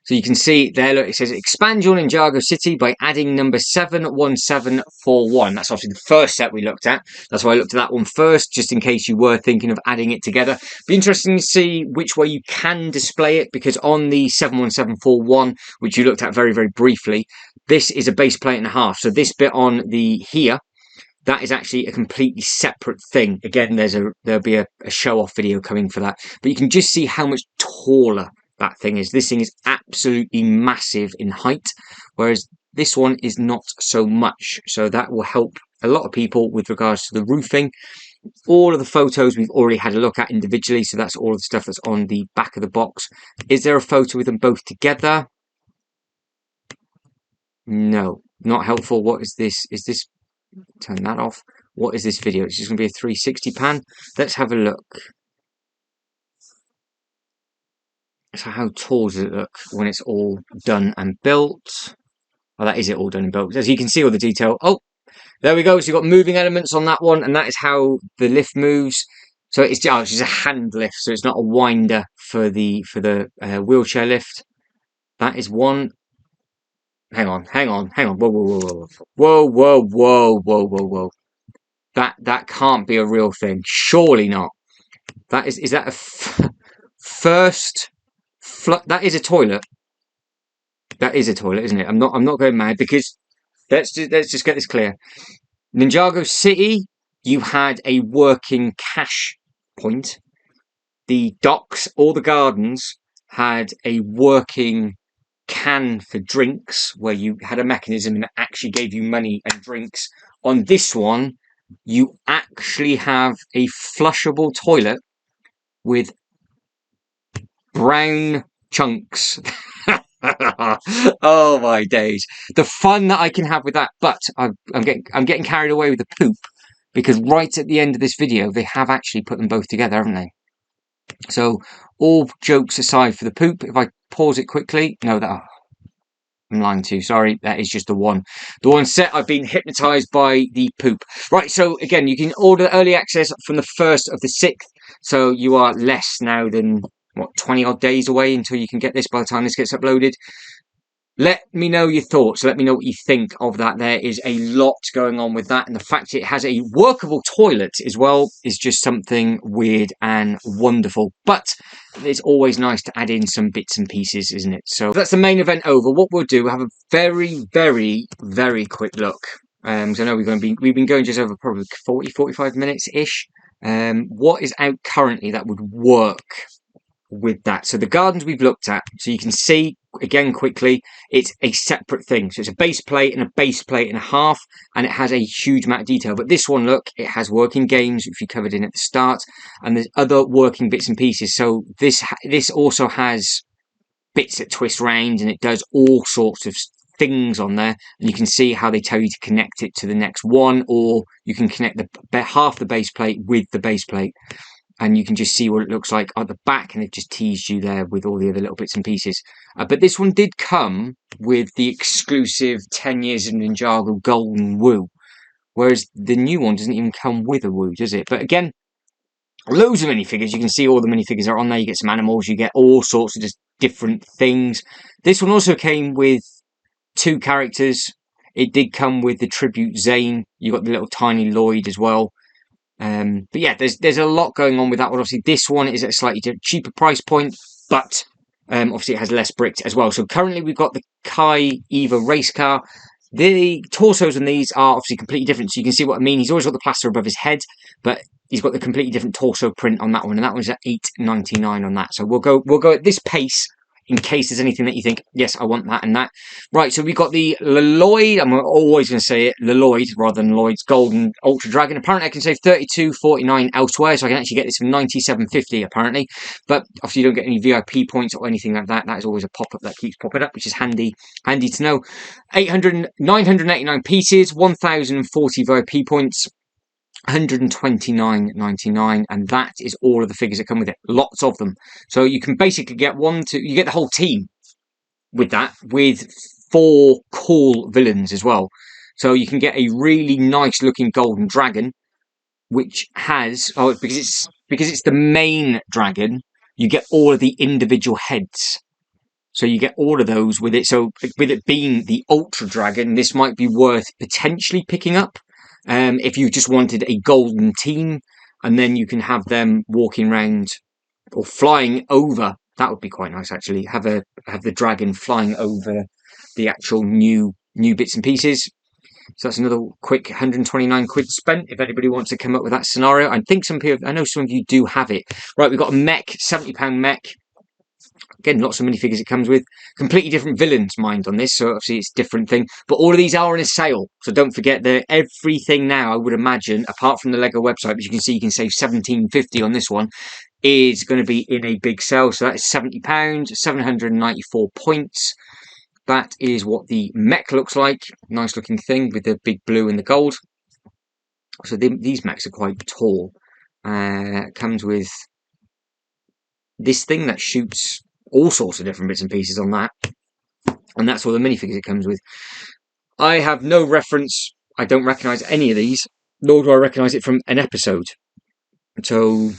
So you can see there, look, it says expand your Ninjago City by adding number 71741. That's obviously the first set we looked at. That's why I looked at that one first, just in case you were thinking of adding it together. Be interesting to see which way you can display it, because on the 71741, which you looked at very, very briefly, this is a base plate and a half. So this bit on the here, that is actually a completely separate thing. Again, there'll be a show-off video coming for that. But you can just see how much taller that thing is. This thing is absolutely massive in height, whereas this one is not so much. So that will help a lot of people with regards to the roofing. All of the photos we've already had a look at individually, so that's all of the stuff that's on the back of the box. Is there a photo with them both together? No, not helpful. What is this? Is this... Turn that off. What is this video? It's just going to be a 360 pan. Let's have a look. So how tall does it look when it's all done and built? Oh, that is it all done and built. As you can see all the detail. Oh, there we go. So you've got moving elements on that one, and that is how the lift moves. So it's just a hand lift, so it's not a winder for the wheelchair lift. That is one. Hang on. Whoa. That can't be a real thing. Surely not. That is that a first? That is a toilet. That is a toilet, isn't it? I'm not going mad, because let's just get this clear. Ninjago City, you had a working cash point. The docks, all the gardens, had a working can for drinks, where you had a mechanism and it actually gave you money and drinks. On this one, you actually have a flushable toilet with brown chunks. Oh my days! The fun that I can have with that, but I'm getting carried away with the poop, because right at the end of this video they have actually put them both together, haven't they? So all jokes aside for the poop, if I pause it quickly, no, that I'm lying to you. Sorry, that is just the one set. I've been hypnotized by the poop. Right, so again, you can order early access from the 1st of the 6th. So you are less now than, what, 20 odd days away until you can get this by the time this gets uploaded. Let me know your thoughts. Let me know what you think of that. There is a lot going on with that. And the fact it has a workable toilet as well is just something weird and wonderful. But it's always nice to add in some bits and pieces, isn't it? So that's the main event over. What we'll do, we'll have a very, very, very quick look. So I know we've been going just over probably 40, 45 minutes-ish. What is out currently that would work with that? So the gardens we've looked at, so you can see again quickly, it's a separate thing. So it's a base plate and a base plate and a half, and it has a huge amount of detail. But this one, look, it has working games, which we covered in at the start, and there's other working bits and pieces. So this also has bits that twist round, and it does all sorts of things on there, and you can see how they tell you to connect it to the next one, or you can connect the half the base plate with the base plate. And you can just see what it looks like at the back, and they've just teased you there with all the other little bits and pieces. But this one did come with the exclusive 10 years of Ninjago Golden Woo, whereas the new one doesn't even come with a woo, does it? But again, loads of minifigures. You can see all the minifigures are on there. You get some animals, you get all sorts of just different things. This one also came with 2 characters. It did come with the tribute Zane. You got the little tiny Lloyd as well. But yeah, there's a lot going on with that one. Obviously, this one is at a slightly cheaper price point, but obviously it has less bricks as well. So currently we've got the Kai Eva race car. The torsos on these are obviously completely different, so you can see what I mean. He's always got the plaster above his head, but he's got the completely different torso print on that one, and that one's at $8.99 on that. So we'll go at this pace in case there's anything that you think, yes, I want that and that. Right, so we've got the Lloyd, I'm always going to say it, Lloyd rather than Lloyd's Golden Ultra Dragon. Apparently I can save $32.49 elsewhere, so I can actually get this for $97.50 apparently. But obviously you don't get any VIP points or anything like that. That is always a pop-up that keeps popping up, which is handy to know. 989 pieces, 1,040 VIP points. $129.99, and that is all of the figures that come with it. Lots of them. So you can basically get you get the whole team with that, with 4 cool villains as well. So you can get a really nice looking golden dragon, which has because it's the main dragon, you get all of the individual heads. So you get all of those with it. So with it being the Ultra Dragon, this might be worth potentially picking up. If you just wanted a golden team, and then you can have them walking around or flying over. That would be quite nice, actually. Have the dragon flying over the actual new bits and pieces. So that's another quick 129 quid spent. If anybody wants to come up with that scenario, I know some of you do have it. Right, we've got a mech, £70 mech. Again, lots of minifigures it comes with. Completely different villains, mind on this, so obviously it's a different thing. But all of these are on a sale, so don't forget that everything now, I would imagine, apart from the Lego website, which you can see you can save £17.50 on this one, is going to be in a big sale. So that is £70, 794 points. That is what the mech looks like. Nice looking thing with the big blue and the gold. So these mechs are quite tall. Comes with this thing that shoots all sorts of different bits and pieces on that. And that's all the minifigures it comes with. I have no reference. I don't recognise any of these, nor do I recognise it from an episode. So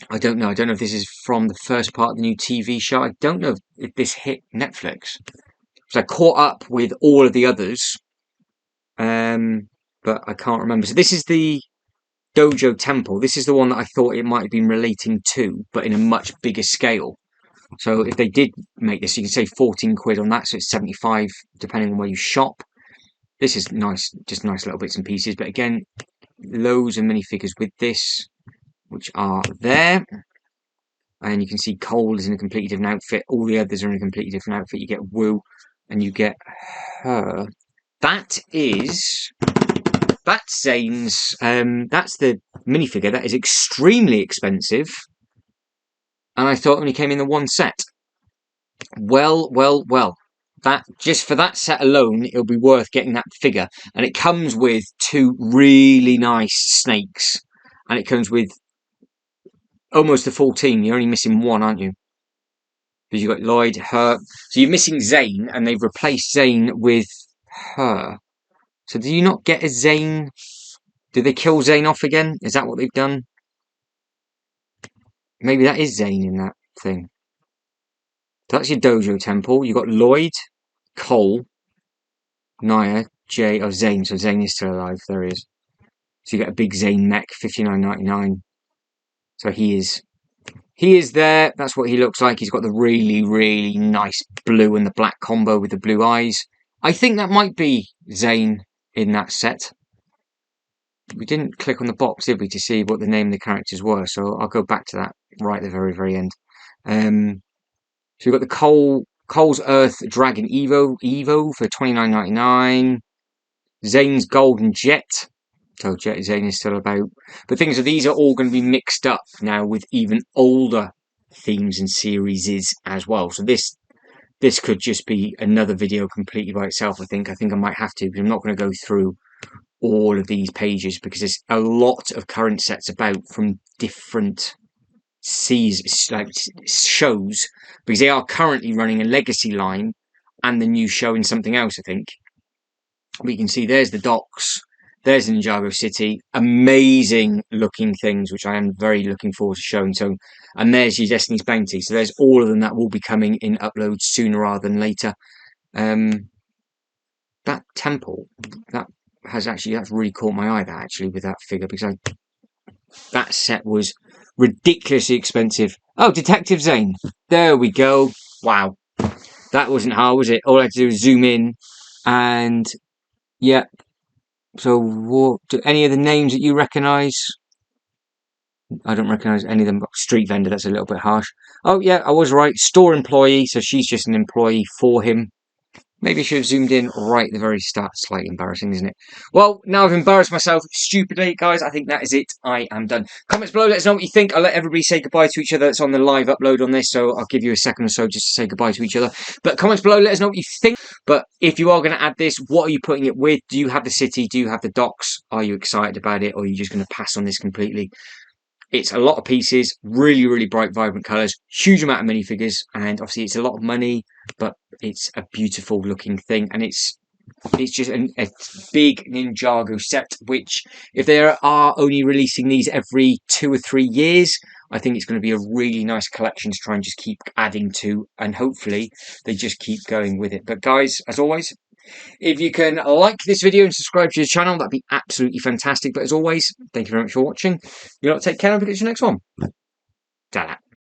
I don't know. I don't know if this is from the first part of the new TV show. I don't know if this hit Netflix. So I caught up with all of the others, but I can't remember. So this is the Dojo Temple. This is the one that I thought it might have been relating to, but in a much bigger scale. So if they did make this, you can save 14 quid on that, so it's 75 depending on where you shop. This is nice, just nice little bits and pieces. But again, loads of minifigures with this, which are there. And you can see Cole is in a completely different outfit. All the others are in a completely different outfit. You get Wu, and you get her. That's Zane's. That's the minifigure. That is extremely expensive. And I thought it only came in the one set. Well. That just for that set alone, it'll be worth getting that figure. And it comes with 2 really nice snakes. And it comes with almost a full team. You're only missing 1, aren't you? Because you've got Lloyd, her. So you're missing Zane, and they've replaced Zane with her. So do you not get a Zane? Did they kill Zane off again? Is that what they've done? Maybe that is Zane in that thing. So that's your Dojo Temple. You've got Lloyd, Cole, Naya, Jay, Zane. So Zane is still alive. There he is. So you get a big Zane mech, $59.99. So he is there. That's what he looks like. He's got the really, really nice blue and the black combo with the blue eyes. I think that might be Zane in that set. We didn't click on the box, did we, to see what the name of the characters were, so I'll go back to that right at the very, very end. So we've got the Cole's Earth Dragon Evo for $29.99. Zane's Golden Jet. So Zane is still about. But things are, these are all going to be mixed up now with even older themes and series as well. So this could just be another video completely by itself, I think. I think I might have to, because I'm not going to go through all of these pages, because there's a lot of current sets about from different shows, because they are currently running a legacy line and the new show in something else, I think. We can see there's the docks, there's Ninjago City, amazing looking things, which I am very looking forward to showing. So, and there's your Destiny's Bounty. So there's all of them that will be coming in uploads sooner rather than later. that temple, that's really caught my eye, that actually, with that figure, because that set was ridiculously expensive. Oh, Detective Zane. There we go. Wow. That wasn't hard, was it? All I had to do was zoom in, and yeah. So, what, do any of the names that you recognise? I don't recognise any of them. Street vendor, that's a little bit harsh. Oh, yeah, I was right. Store employee, so she's just an employee for him. Maybe I should have zoomed in right at the very start. Slightly embarrassing, isn't it? Well, now I've embarrassed myself stupidly, guys. I think that is it. I am done. Comments below, let us know what you think. I'll let everybody say goodbye to each other. It's on the live upload on this, so I'll give you a second or so just to say goodbye to each other. But comments below, let us know what you think. But if you are going to add this, what are you putting it with? Do you have the city? Do you have the docks? Are you excited about it? Or are you just going to pass on this completely? It's a lot of pieces, really, really bright, vibrant colours, huge amount of minifigures, and obviously it's a lot of money, but it's a beautiful looking thing, and it's just a big Ninjago set, which, if they are only releasing these every 2 or 3 years, I think it's going to be a really nice collection to try and just keep adding to, and hopefully they just keep going with it. But guys, as always, if you can like this video and subscribe to the channel, that'd be absolutely fantastic. But as always, thank you very much for watching. You lot take care, and I'll catch you next one. Ta-da.